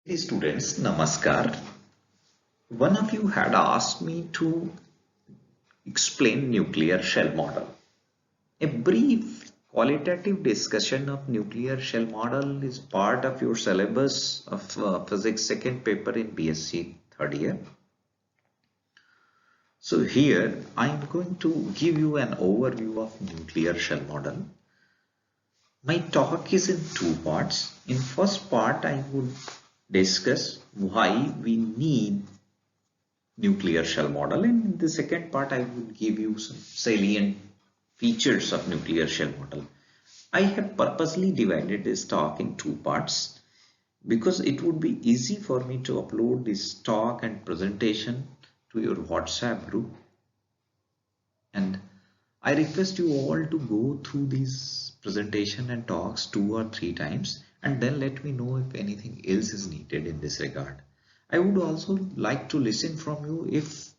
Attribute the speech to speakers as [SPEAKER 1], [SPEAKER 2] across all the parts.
[SPEAKER 1] Hey students, Namaskar. One of you had asked me to explain nuclear shell model. A brief qualitative discussion of nuclear shell model is part of your syllabus of physics second paper in BSc third year. So here I am going to give you an overview of nuclear shell model. My talk is in two parts. In first part I would discuss why we need nuclear shell model, and in the second part I will give you some salient features of nuclear shell model. I have purposely divided this talk in two parts because it would be easy for me to upload this talk and presentation to your WhatsApp group, and I request you all to go through this presentation and talks 2 or 3 times and then let me know if anything else is needed in this regard. I would also like to listen from you if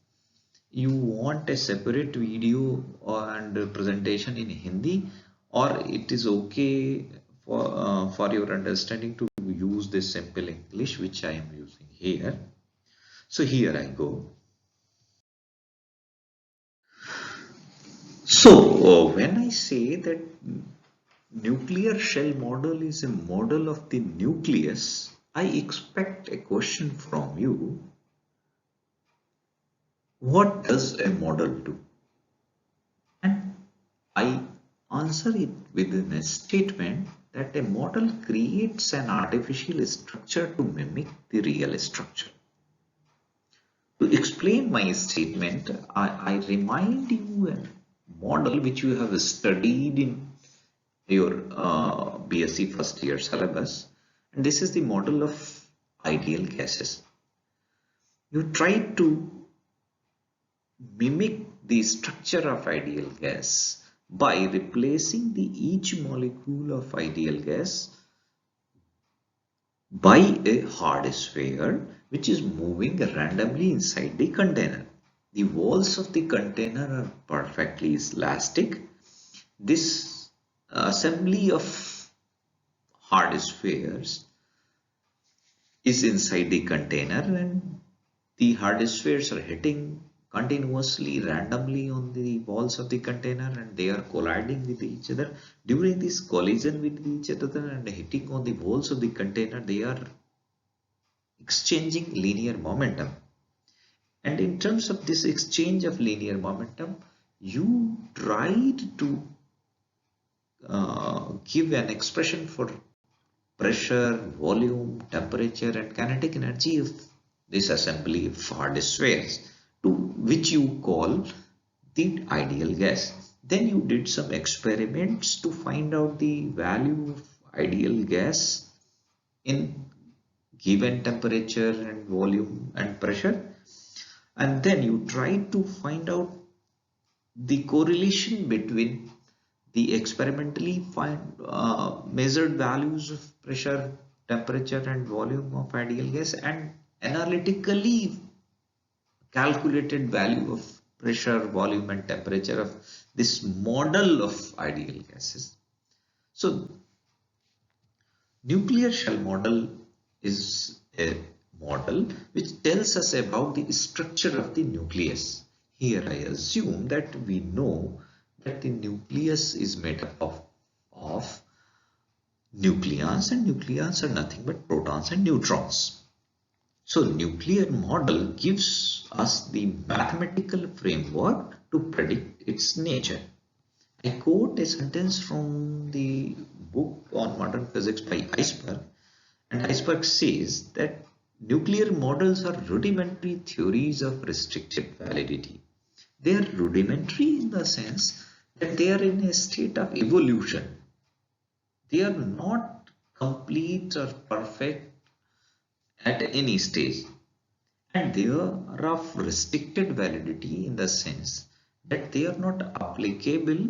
[SPEAKER 1] you want a separate video and presentation in Hindi, or it is okay for your understanding to use this simple English which I am using here. So here I go. So when I say that nuclear shell model is a model of the nucleus, I expect a question from you. What does a model do? And I answer it within a statement that a model creates an artificial structure to mimic the real structure. To explain my statement, I remind you a model which you have studied in your BSc first year syllabus, and this is the model of ideal gases. You try to mimic the structure of ideal gas by replacing each molecule of ideal gas by a hard sphere which is moving randomly inside the container. The walls of the container are perfectly elastic. This assembly of hard spheres is inside the container, and the hard spheres are hitting continuously randomly on the walls of the container, and they are colliding with each other. During this collision with each other and hitting on the walls of the container, they are exchanging linear momentum. And in terms of this exchange of linear momentum, you tried to give an expression for pressure, volume, temperature, and kinetic energy of this assembly of hard spheres, to which you call the ideal gas. Then you did some experiments to find out the value of ideal gas in given temperature and volume and pressure, and then you tried to find out the correlation between the experimentally measured values of pressure, temperature, and volume of ideal gas and analytically calculated value of pressure, volume, and temperature of this model of ideal gases. So nuclear shell model is a model which tells us about the structure of the nucleus. Here I assume that we know that the nucleus is made up of nucleons, and nucleons are nothing but protons and neutrons. So nuclear model gives us the mathematical framework to predict its nature. I quote a sentence from the book on modern physics by Iceberg, and Iceberg says that nuclear models are rudimentary theories of restricted validity. They are rudimentary in the sense that they are in a state of evolution. They are not complete or perfect at any stage, and they are of restricted validity in the sense that they are not applicable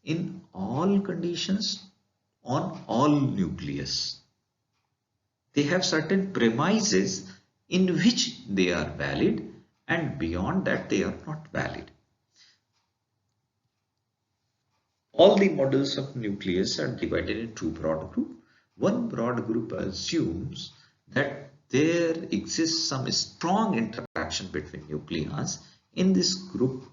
[SPEAKER 1] in all conditions on all nucleus. They have certain premises in which they are valid, and beyond that they are not valid. All the models of nucleus are divided in two broad groups. One broad group assumes that there exists some strong interaction between nucleons in this group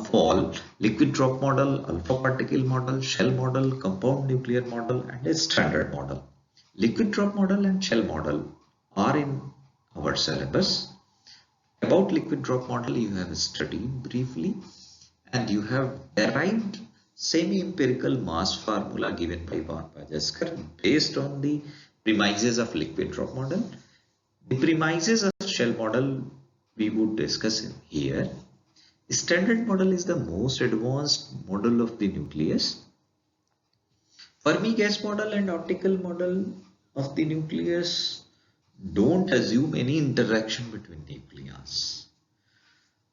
[SPEAKER 1] fall: liquid drop model, alpha particle model, shell model, compound nuclear model, and a standard model. Liquid drop model and shell model are in our syllabus. About liquid drop model you have studied briefly, and you have derived semi-empirical mass formula given by Van based on the premises of liquid drop model. The premises of shell model we would discuss in here. Standard model is the most advanced model of the nucleus. Fermi gas model and optical model of the nucleus don't assume any interaction between nucleons.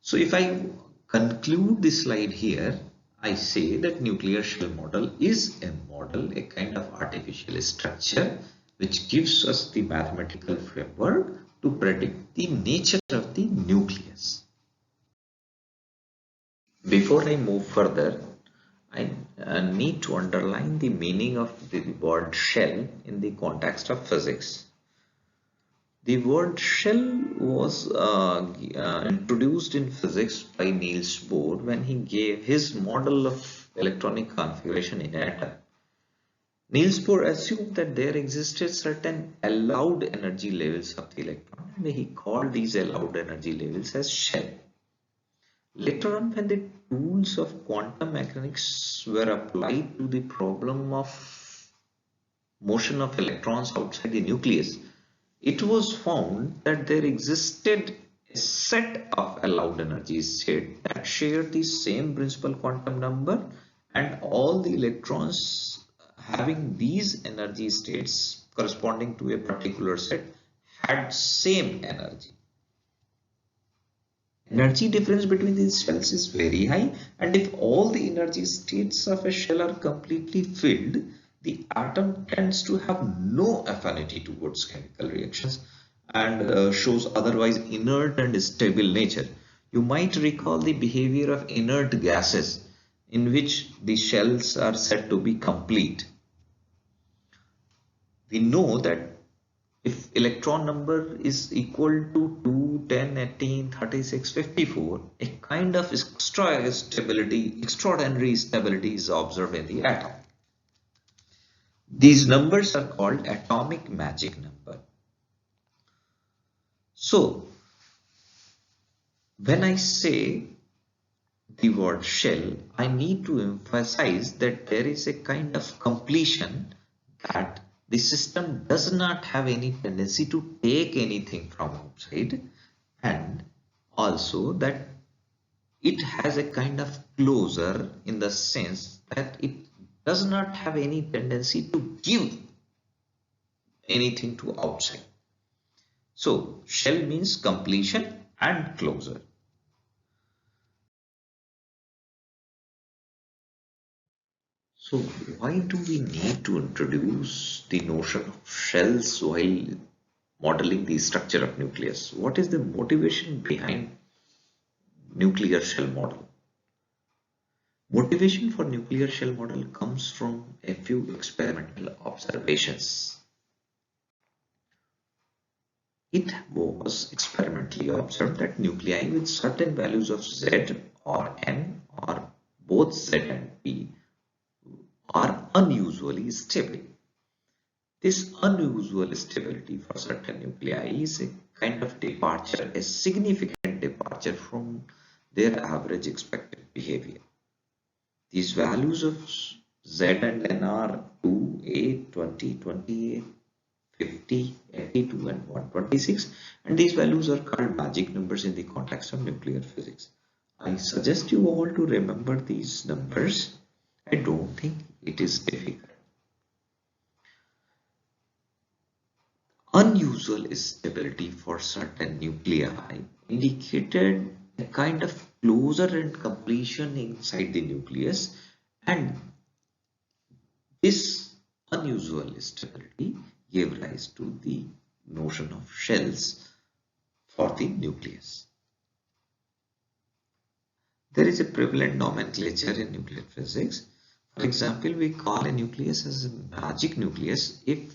[SPEAKER 1] So if I conclude this slide here, I say that nuclear shell model is a model, a kind of artificial structure which gives us the mathematical framework to predict the nature of the nucleus. Before I move further, I need to underline the meaning of the word shell in the context of physics. The word shell was introduced in physics by Niels Bohr when he gave his model of electronic configuration in an atom. Niels Bohr assumed that there existed certain allowed energy levels of the electron, and he called these allowed energy levels as shell. Later on, when the tools of quantum mechanics were applied to the problem of motion of electrons outside the nucleus, it was found that there existed a set of allowed energy states that shared the same principal quantum number, and all the electrons having these energy states corresponding to a particular set had same energy. Energy difference between these shells is very high, and if all the energy states of a shell are completely filled, the atom tends to have no affinity towards chemical reactions and shows otherwise inert and stable nature. You might recall the behavior of inert gases in which the shells are said to be complete. We know that if electron number is equal to 2, 10, 18, 36, 54, a kind of extraordinary stability is observed in the atom. These numbers are called atomic magic number. So, when I say the word shell, I need to emphasize that there is a kind of completion, that the system does not have any tendency to take anything from outside, and also that it has a kind of closure in the sense that it does not have any tendency to give anything to outside. So shell means completion and closure. So why do we need to introduce the notion of shells while modeling the structure of nucleus? What is the motivation behind nuclear shell model? Motivation for nuclear shell model comes from a few experimental observations. It was experimentally observed that nuclei with certain values of Z or N or both Z and P are unusually stable. This unusual stability for certain nuclei is a kind of departure, a significant departure from their average expected behavior. These values of Z and N are 2, 8, 20, 28, 50, 82 and 126, and these values are called magic numbers in the context of nuclear physics. I suggest you all to remember these numbers. I don't think it is difficult. Unusual stability for certain nuclei indicated a kind of closure and completion inside the nucleus, and this unusual stability gave rise to the notion of shells for the nucleus. There is a prevalent nomenclature in nuclear physics. For example, we call a nucleus as a magic nucleus if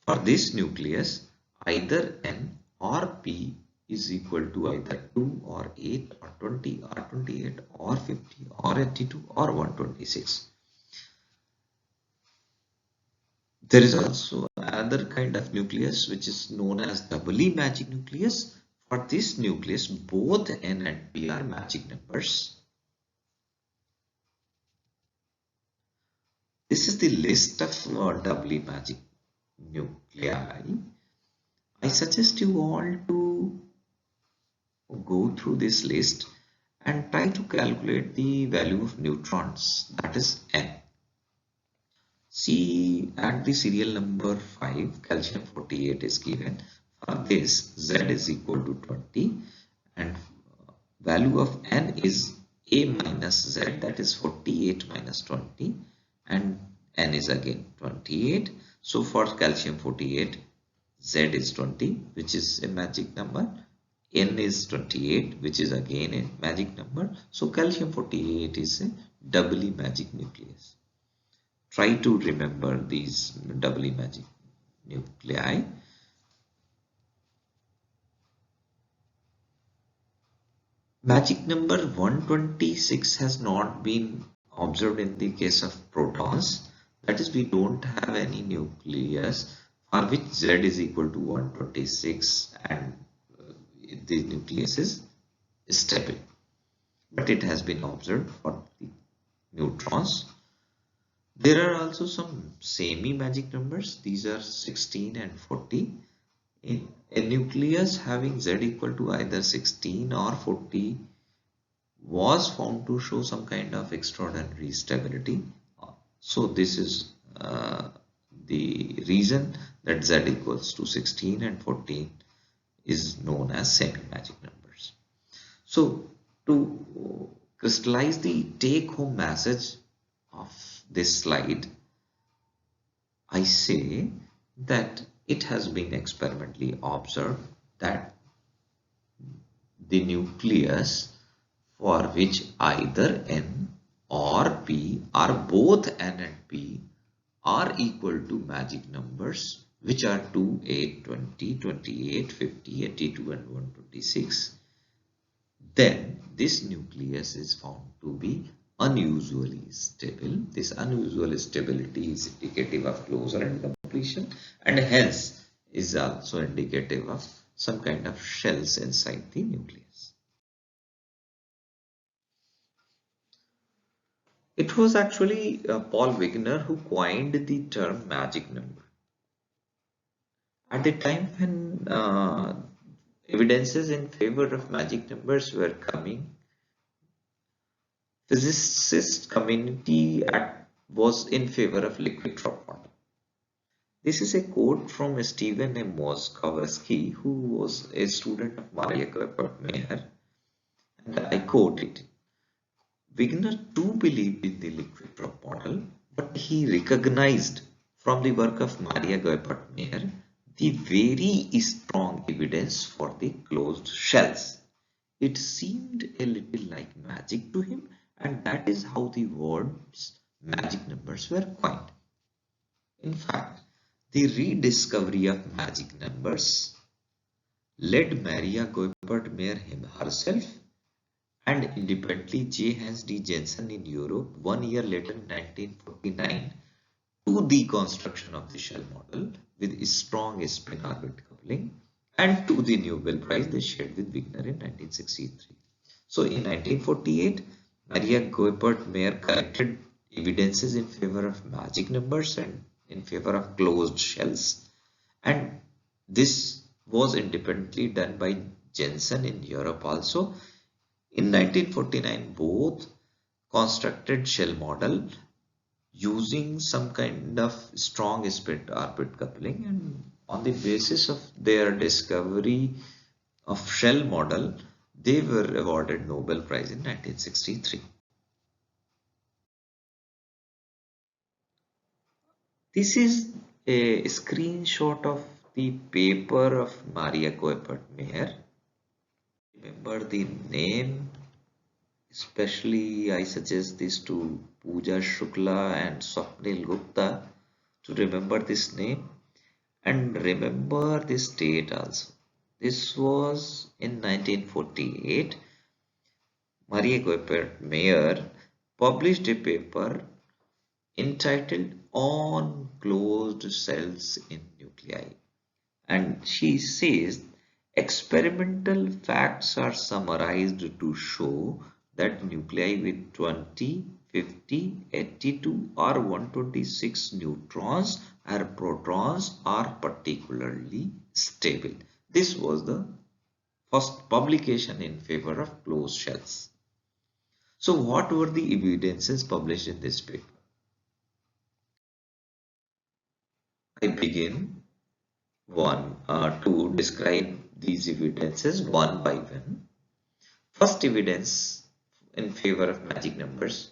[SPEAKER 1] For this nucleus, either N or P is equal to either 2 or 8 or 20 or 28 or 50 or 82 or 126. There is also another kind of nucleus which is known as doubly magic nucleus. For this nucleus, both N and P are magic numbers. This is the list of doubly magic nuclei. I suggest you all to go through this list and try to calculate the value of neutrons, that is N. See at the serial number 5, calcium 48 is given. For this, Z is equal to 20 and value of N is A minus Z, that is 48 minus 20, and N is again 28. So for calcium 48, Z is 20, which is a magic number. N is 28, which is again a magic number. So calcium 48 is a doubly magic nucleus. Try to remember these doubly magic nuclei. Magic number 126 has not been observed in the case of protons. That is, we don't have any nucleus for which Z is equal to 126 and the nucleus is stable. But it has been observed for the neutrons. There are also some semi-magic numbers. These are 16 and 40. In a nucleus having Z equal to either 16 or 40 was found to show some kind of extraordinary stability. So this is the reason that Z equals to 16 and 14 is known as semi-magic numbers. So to crystallize the take-home message of this slide, I say that it has been experimentally observed that the nucleus for which either N or P or both N and P are equal to magic numbers, which are 2, 8, 20, 28, 50, 82 and 126, then this nucleus is found to be unusually stable. This unusual stability is indicative of closure and completion, and hence is also indicative of some kind of shells inside the nucleus. It was actually Paul Wigner who coined the term magic number. At the time when evidences in favor of magic numbers were coming, physicist community was in favor of liquid drop model. This is a quote from Stephen M. Moskowski, who was a student of Maria Goeppert-Mayer, and I quote it. Wigner too believed in the liquid drop model, but he recognized from the work of Maria Goeppert-Mayer the very strong evidence for the closed shells. It seemed a little like magic to him, and that is how the words magic numbers were coined. In fact, the rediscovery of magic numbers led Maria Goeppert-Mayer herself and independently J. Hans D. Jensen in Europe 1 year later in 1949 to the construction of the shell model with strong spin-orbit coupling, and to the Nobel Prize they shared with Wigner in 1963. So in 1948, Maria Goeppert-Mayer collected evidences in favor of magic numbers and in favor of closed shells, and this was independently done by Jensen in Europe also. In 1949, both constructed shell model using some kind of strong spin-orbit coupling, and on the basis of their discovery of shell model, they were awarded Nobel Prize in 1963. This is a screenshot of the paper of Maria Goeppert-Mayer. Remember the name, especially I suggest this to Pooja Shukla and Swapnil Gupta to remember this name. And remember this date also. This was in 1948. Marie Guepert Mayer published a paper entitled On Closed Cells in Nuclei. And she says experimental facts are summarized to show that nuclei with 20, 50, 82 or 126 neutrons or protons are particularly stable. This was the first publication in favor of closed shells. So what were the evidences published in this paper? I begin to describe these evidences one by one. First evidence in favor of magic numbers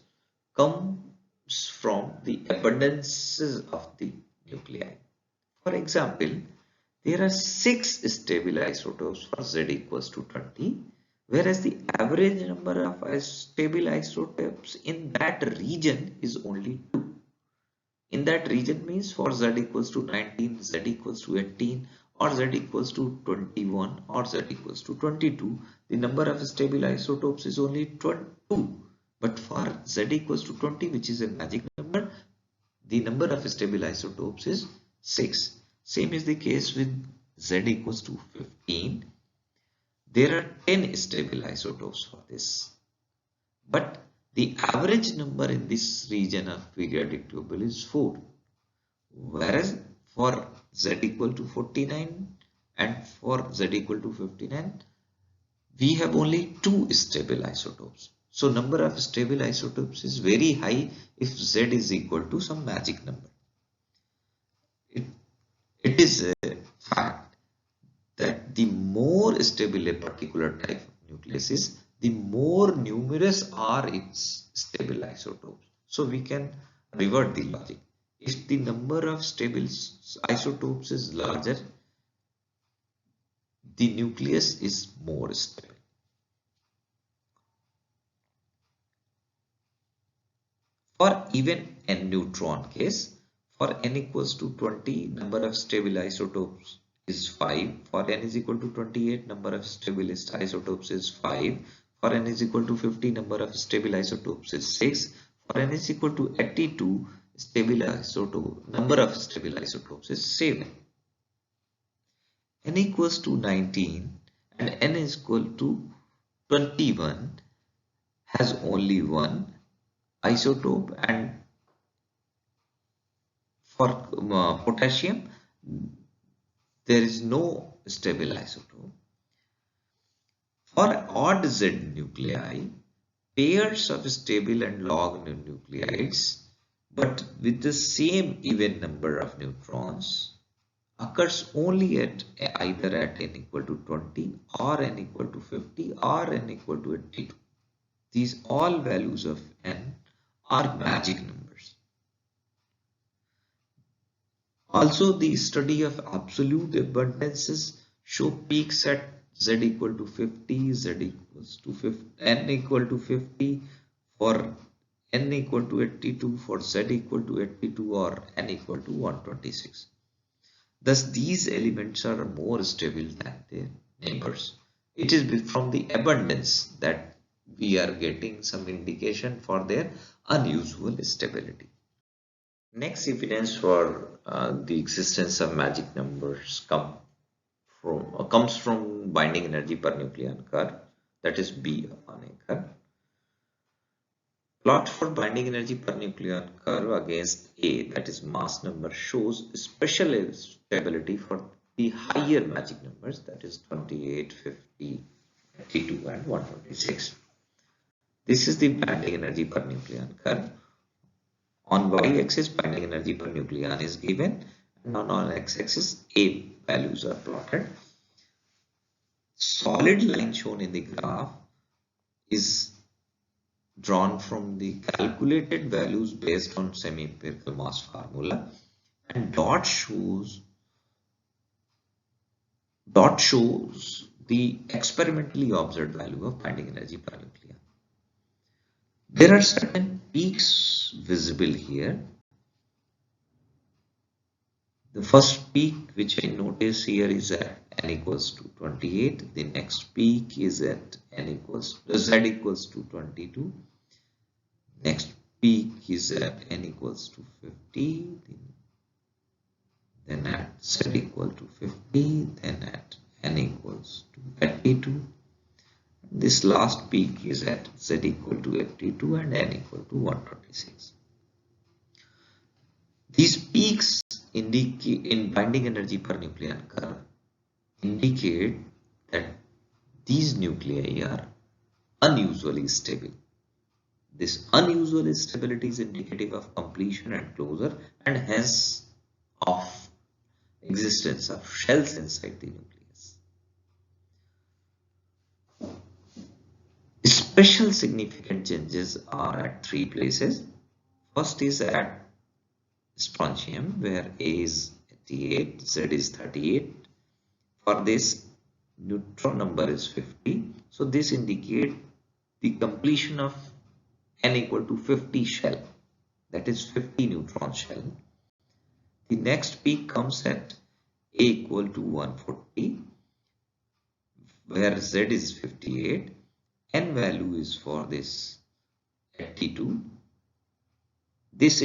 [SPEAKER 1] comes from the abundances of the nuclei. For example, there are 6 stable isotopes for Z equals to 20, whereas the average number of stable isotopes in that region is only 2. In that region means for Z equals to 19, Z equals to 18 or Z equals to 21 or Z equals to 22, the number of stable isotopes is only 2. But for Z equals to 20, which is a magic number, the number of stable isotopes is 6. Same is the case with Z equals to 15. There are 10 stable isotopes for this. But the average number in this region of periodic table is 4. Whereas for Z equal to 49 and for Z equal to 59, we have only 2 stable isotopes. So number of stable isotopes is very high if Z is equal to some magic number. It is a fact that the more stable a particular type of nucleus is, the more numerous are its stable isotopes. So we can revert the logic. If the number of stable isotopes is larger, the nucleus is more stable. For even n neutron case, for n equals to 20, number of stable isotopes is 5. For n is equal to 28, number of stable isotopes is 5. For n is equal to 50, number of stable isotopes is 6. For n is equal to 82, number of stable isotopes is 7. N equals to 19 and n is equal to 21 has only one isotope, and for potassium there is no stable isotope. For odd Z nuclei, pairs of stable and log nucleides but with the same even number of neutrons occurs only at either at n equal to 20 or n equal to 50 or n equal to 82. These all values of n are magic numbers. Also, the study of absolute abundances show peaks at Z equal to 50, Z equals to 50, n equal to 50 for n equal to 82, for Z equal to 82 or n equal to 126. Thus, these elements are more stable than their neighbors. It is from the abundance that we are getting some indication for their unusual stability. Next evidence for the existence of magic numbers comes from binding energy per nucleon curve, that is B on a curve. Plot for binding energy per nucleon curve against A, that is mass number, shows special stability for the higher magic numbers, that is 28, 50, 82 and 126. This is the binding energy per nucleon curve. On y-axis, binding energy per nucleon is given, and on x-axis, A values are plotted. Solid line shown in the graph is drawn from the calculated values based on semi-empirical mass formula, and dot shows the experimentally observed value of binding energy per nucleon. There are certain peaks visible here. The first peak which I notice here is at n equals to 28. The next peak is at z equals to 22. Next peak is at n equals to 50. Then at z equal to 50. Then at n equals to 82. This last peak is at z equal to 82 and n equal to 126. These peaks in binding energy per nucleon curve indicate that these nuclei are unusually stable. This unusual stability is indicative of completion and closure, and hence of existence of shells inside the nucleus. Special significant changes are at three places. First is at strontium, where A is 88, Z is 38. For this, neutron number is 50. So this indicates the completion of n equal to 50 shell, that is 50 neutron shell. The next peak comes at A equal to 140, where Z is 58. N value is for this 82. This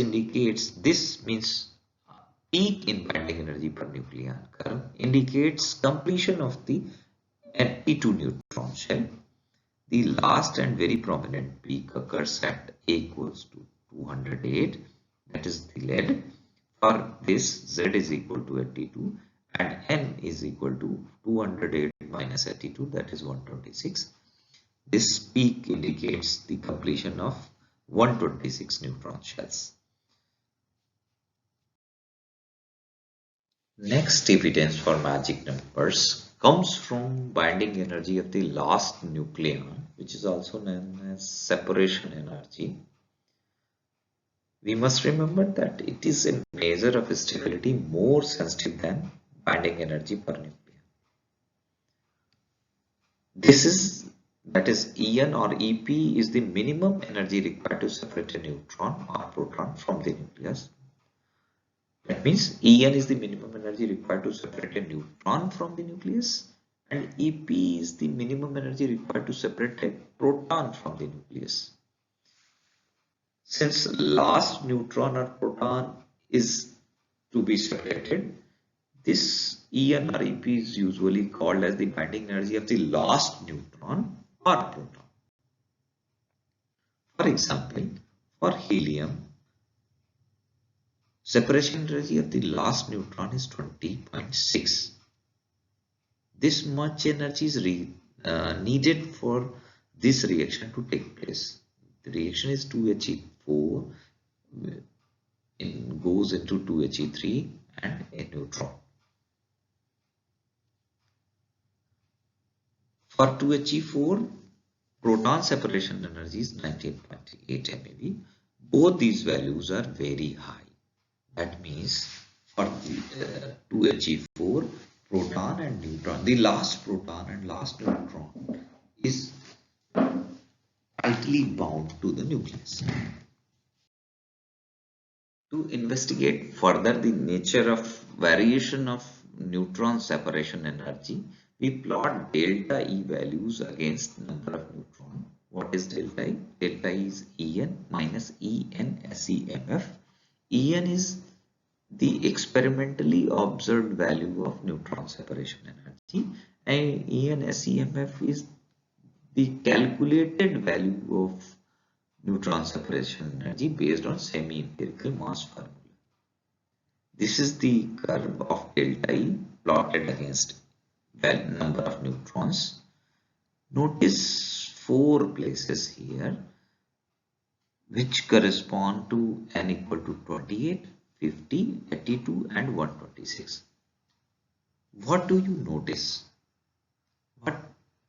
[SPEAKER 1] means peak in binding energy per nucleon curve indicates completion of the 82 neutron shell. The last and very prominent peak occurs at A equals to 208, that is the lead. For this, Z is equal to 82 and N is equal to 208 minus 82, that is 126. This peak indicates the completion of 126 neutron shells. Next evidence for magic numbers comes from binding energy of the last nucleon, which is also known as separation energy. We must remember that it is a measure of stability more sensitive than binding energy per nucleon. That is En or Ep is the minimum energy required to separate a neutron or proton from the nucleus. That means En is the minimum energy required to separate a neutron from the nucleus, and Ep is the minimum energy required to separate a proton from the nucleus. Since last neutron or proton is to be separated, this En or Ep is usually called as the binding energy of the last neutron or proton. For example, for helium, separation energy of the last neutron is 20.6. This much energy is needed for this reaction to take place. The reaction is 2He4 goes into 2He3 and a neutron. For 2He4, proton separation energy is 19.8 MeV. Both these values are very high. That means for the 2He4, proton and neutron, the last proton and last neutron is tightly bound to the nucleus. To investigate further the nature of variation of neutron separation energy, we plot delta E values against number of neutrons. What is delta E? Delta E is En minus En SEMF. En is the experimentally observed value of neutron separation energy, and En SEMF is the calculated value of neutron separation energy based on semi-empirical mass formula. This is the curve of delta E plotted against number of neutrons. Notice 4 places here which correspond to n equal to 28, 50, 82 and 126. What do you notice? What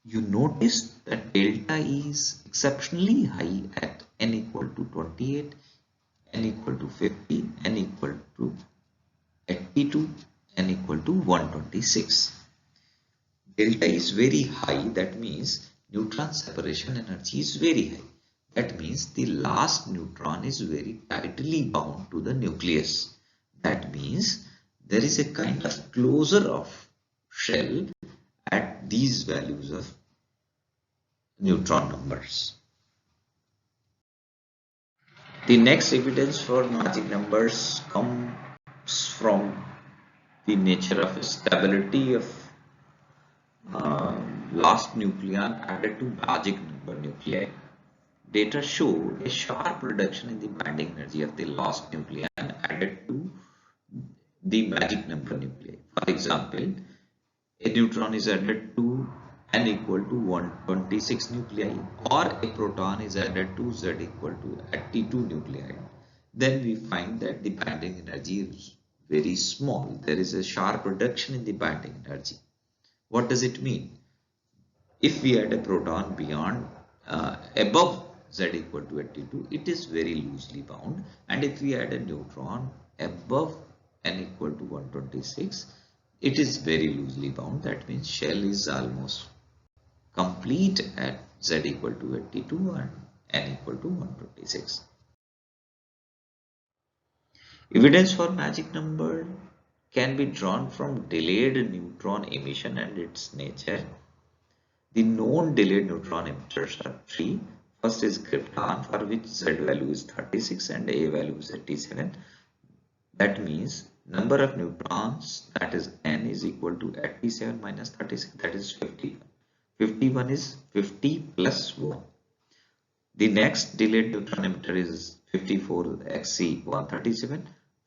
[SPEAKER 1] you notice that delta E is exceptionally high at n equal to 28, n equal to 50, n equal to 82, n equal to 126. Delta is very high, that means neutron separation energy is very high. That means the last neutron is very tightly bound to the nucleus. That means there is a kind of closure of shell at these values of neutron numbers. The next evidence for magic numbers comes from the nature of stability of last nucleon added to magic number nuclei. Data showed a sharp reduction in the binding energy of the last nucleon added to the magic number nuclei. For example, a neutron is added to n equal to 126 nuclei, or a proton is added to z equal to 82 nuclei. Then we find that the binding energy is very small. There is a sharp reduction in the binding energy. What does it mean? If we add a proton beyond above z equal to 82, it is very loosely bound, and if we add a neutron above n equal to 126, it is very loosely bound. That means shell is almost complete at z equal to 82 and n equal to 126. Evidence for magic number can be drawn from delayed neutron emission and its nature. The known delayed neutron emitters are three. First is krypton, for which Z value is 36 and A value is 87. That means number of neutrons, that is N, is equal to 87 minus 36, that is 51. 51 is 50 plus 1. The next delayed neutron emitter is 54XC 137.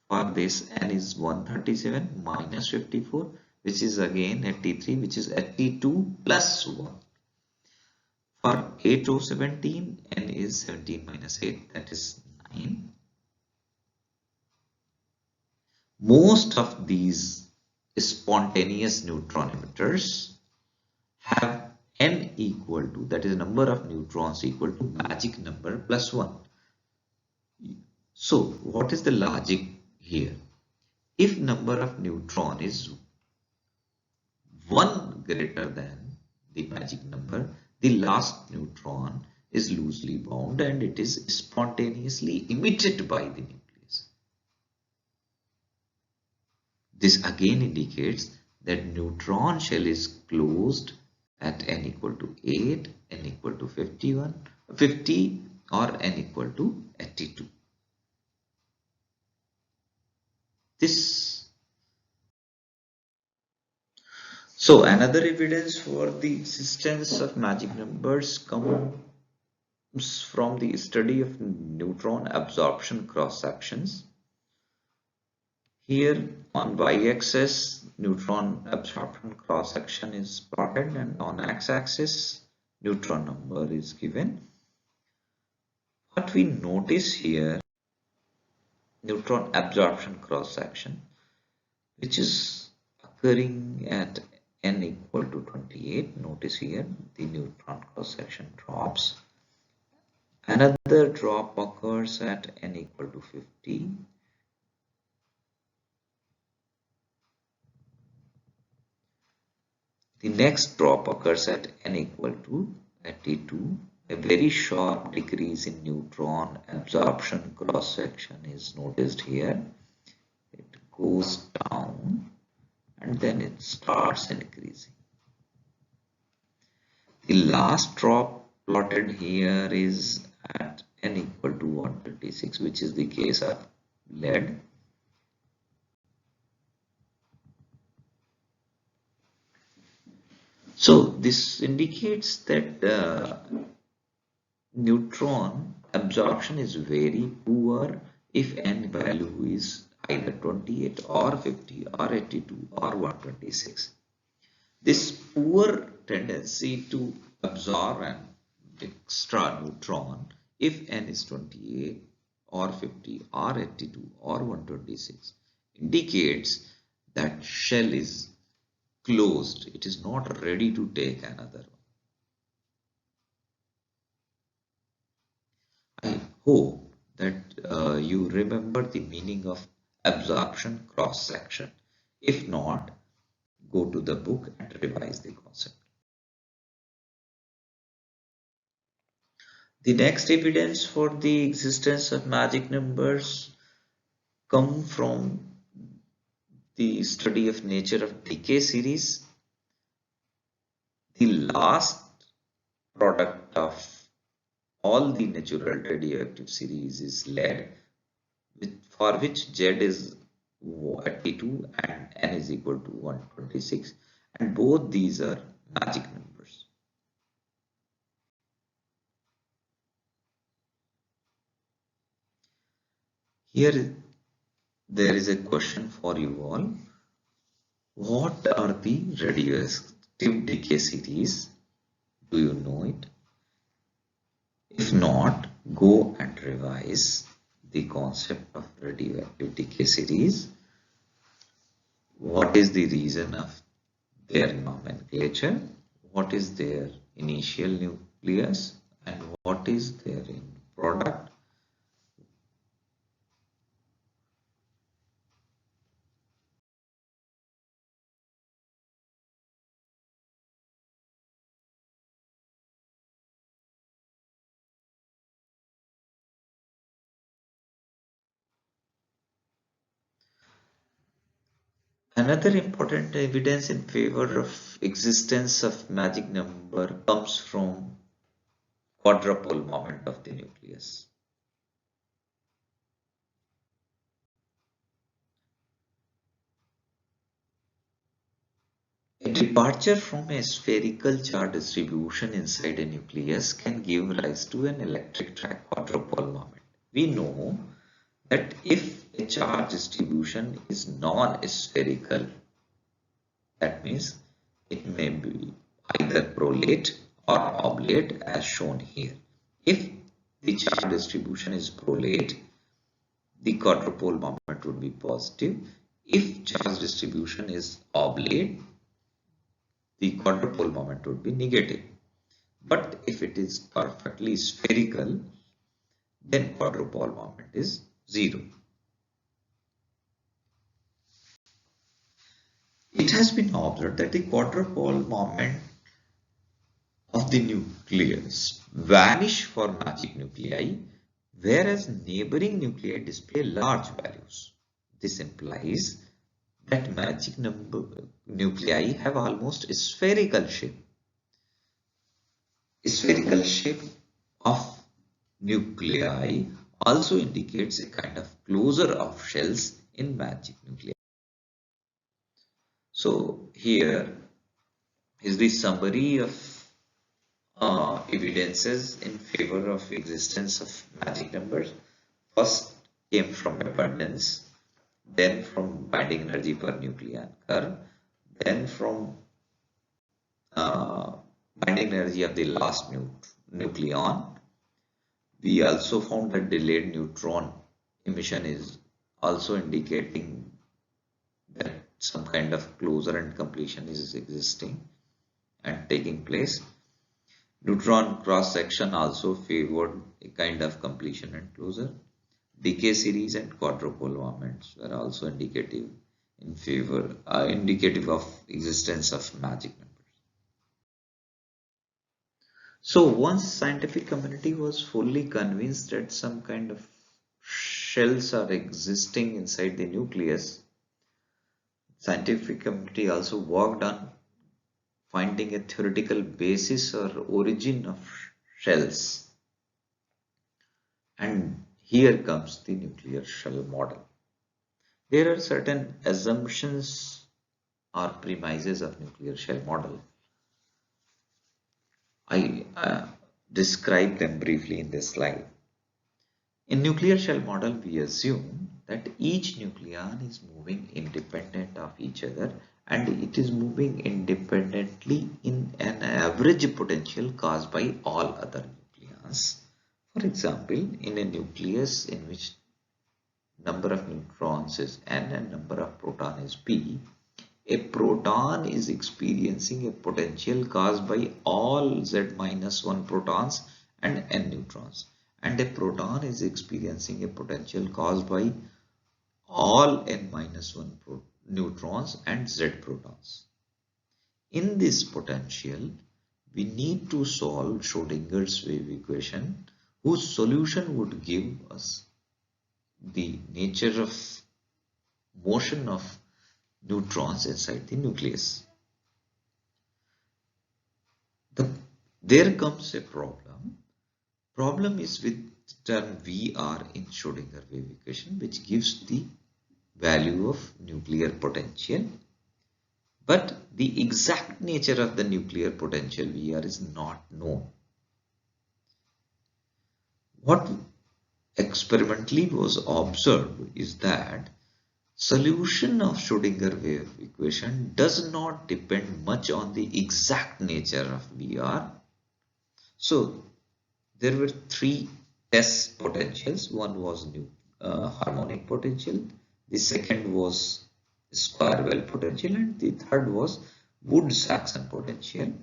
[SPEAKER 1] For this, N is 137 minus 54, which is again 83, which is 82 plus 1. For 8O17, N is 17 minus 8, that is 9. Most of these spontaneous neutron emitters have N equal to, that is number of neutrons equal to magic number plus 1. So what is the logic here? If number of neutron is 1 greater than the magic number, the last neutron is loosely bound and it is spontaneously emitted by the nucleus. This again indicates that neutron shell is closed at n equal to 8, n equal to 50 or n equal to 82. So another evidence for the existence of magic numbers comes from the study of neutron absorption cross sections. Here on y-axis, neutron absorption cross section is plotted, and on x-axis, neutron number is given. What we notice here, neutron absorption cross section, which is occurring at n equal to 28. Notice here the neutron cross section drops. Another drop occurs at n equal to 50. The next drop occurs at n equal to 82. A very sharp decrease in neutron absorption cross section is noticed here. It goes down and then it starts increasing. The last drop plotted here is at n equal to 126, which is the case of lead. So this indicates that neutron absorption is very poor if n value is either 28 or 50 or 82 or 126. This poor tendency to absorb an extra neutron if n is 28 or 50 or 82 or 126 indicates that shell is closed. It is not ready to take another one. I hope that you remember the meaning of absorption cross section. If not, go to the book and revise the concept. The next evidence for the existence of magic numbers come from the study of nature of decay series, the last product of all the natural radioactive series is lead, for which Z is 32 and N is equal to 126, and both these are magic numbers. Here there is a question for you all. What are the radioactive decay series? Do you know it? If not, go and revise the concept of radioactive decay series. What is the reason of their nomenclature? What is their initial nucleus? And what is their end product? Another important evidence in favor of existence of magic number comes from quadrupole moment of the nucleus. A departure from a spherical charge distribution inside a nucleus can give rise to an electric track quadrupole moment. We know that if a charge distribution is non-spherical, that means it may be either prolate or oblate as shown here. If the charge distribution is prolate, the quadrupole moment would be positive. If charge distribution is oblate, the quadrupole moment would be negative. But if it is perfectly spherical, then quadrupole moment is 0. It has been observed that the quadrupole moment of the nucleus vanish for magic nuclei, whereas neighboring nuclei display large values. This implies that magic nuclei have almost a spherical shape. Spherical shape of nuclei also indicates a kind of closure of shells in magic nuclei. So here is the summary of evidences in favor of existence of magic numbers. First came from abundance, then from binding energy per nucleon curve, then from binding energy of the last nucleon. We also found that delayed neutron emission is also indicating that some kind of closure and completion is existing and taking place. Neutron cross section also favored a kind of completion and closure. Decay series and quadrupole moments were also indicative of existence of magic numbers. So once scientific community was fully convinced that some kind of shells are existing inside the nucleus, scientific community also worked on finding a theoretical basis or origin of shells. And here comes the nuclear shell model. There are certain assumptions or premises of nuclear shell model. I describe them briefly in this slide. In nuclear shell model, we assume that each nucleon is moving independent of each other and it is moving independently in an average potential caused by all other nucleons. For example, in a nucleus in which number of neutrons is n and number of protons is p, a proton is experiencing a potential caused by all z-1 protons and n neutrons, and a proton is experiencing a potential caused by all n-1 neutrons and z protons. In this potential, we need to solve Schrodinger's wave equation, whose solution would give us the nature of motion of neutrons inside the nucleus. There comes a problem. Problem is with term Vr in Schrodinger wave equation, which gives the value of nuclear potential. But the exact nature of the nuclear potential Vr is not known. What experimentally was observed is that solution of Schrodinger wave equation does not depend much on the exact nature of Vr. So there were three test potentials. One was harmonic potential, the second was square well potential, and the third was Wood-Saxon potential.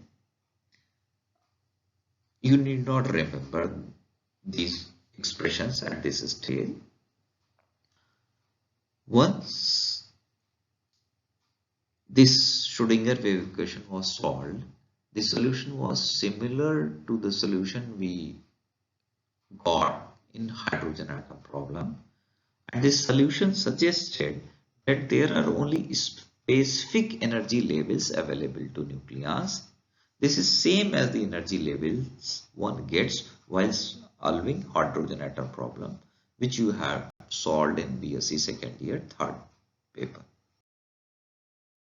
[SPEAKER 1] You need not remember these expressions at this stage. Once this Schrodinger wave equation was solved, the solution was similar to the solution we got in hydrogen atom problem, and this solution suggested that there are only specific energy levels available to nucleons. This is same as the energy levels one gets while solving hydrogen atom problem, which you have solved in BSc second year third paper.